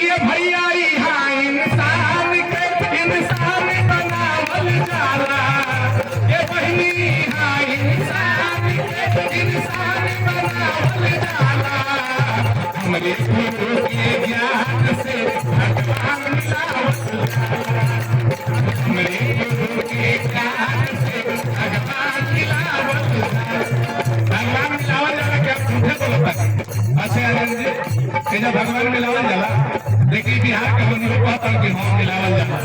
ये भैया यहाँ इंसान के इंसान बनावल जाला, ये बहनी यहाँ इंसान के इंसान बनावल जाला। हमरे गुरु के ज्ञान से भगवान मिलावल जाला, हमरे गुरु के ज्ञान से भगवान मिलावल जाला। भगवान मिलावल जाला क्या झूठे बोलता है? अच्छा जी जब भगवान मिलावल जाला, लेकिन बिहार के लोग कहता कि हम मिलावल जाला।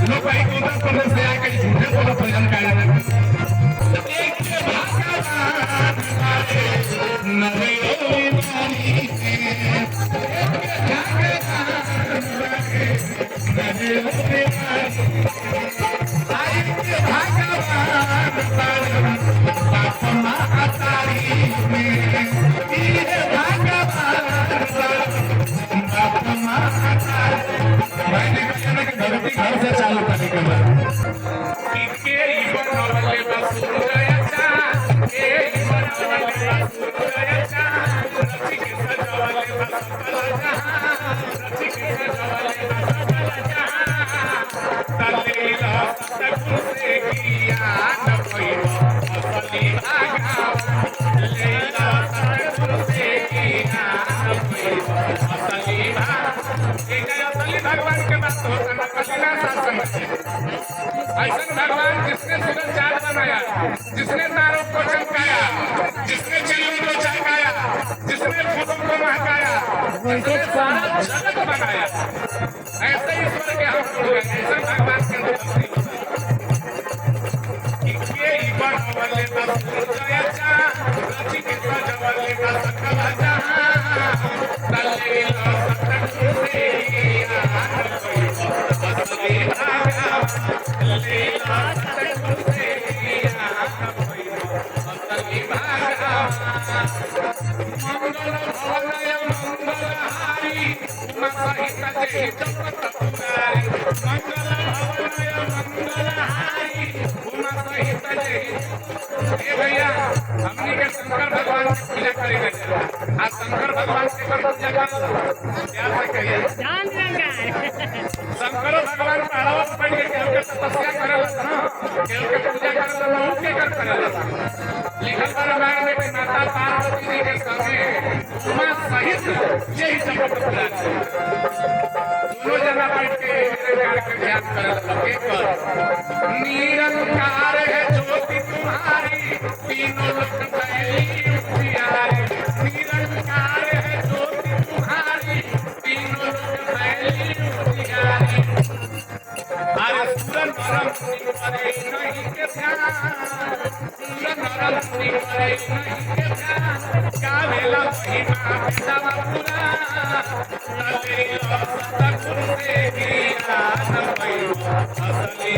लोग भाई उत्तर प्रदेश से आकर झूठे बोलो भजन का घर से चालू करने के बाद भगवान के बात ऐसा भगवान जिसने सूरज चांद बनाया, जिसने तारों को चमकाया, जिसने चिड़ियों को चमकाया, जिसने फूलों को महकाया, जिसने सारा जगत बनाया, ऐसे ईश्वर के हम लोग हैं। ऐसा भगवान के भैया हमने के शंकर भगवान की पूजा करेंगे। आज शंकर भगवान की पूजा करिए, शंकर भगवान पहाड़ों पर बैठ के तपस्या करेला, केल के पूजा करेला, उनके कर करेला। लिखल पर रामायण में कि माता पार्वती जी के संगे उमा सहित यही जगत पूजा दोनों जना बैठ के निरंकार के ध्यान करेला। एक निरंकार है ज्योति तुम्हारी, तीनों लोक पहली प्यारी। निरंकार है ज्योति तुम्हारी, तीनों लोक पहली प्यारी। अरे सूरन नरम मुनि करे नहीं के ध्यान, सूरन नरम मुनि करे नहीं के ध्यान। गावेला महिमा पितावा पुरा, लले सतगुरु से ज्ञान भइल असली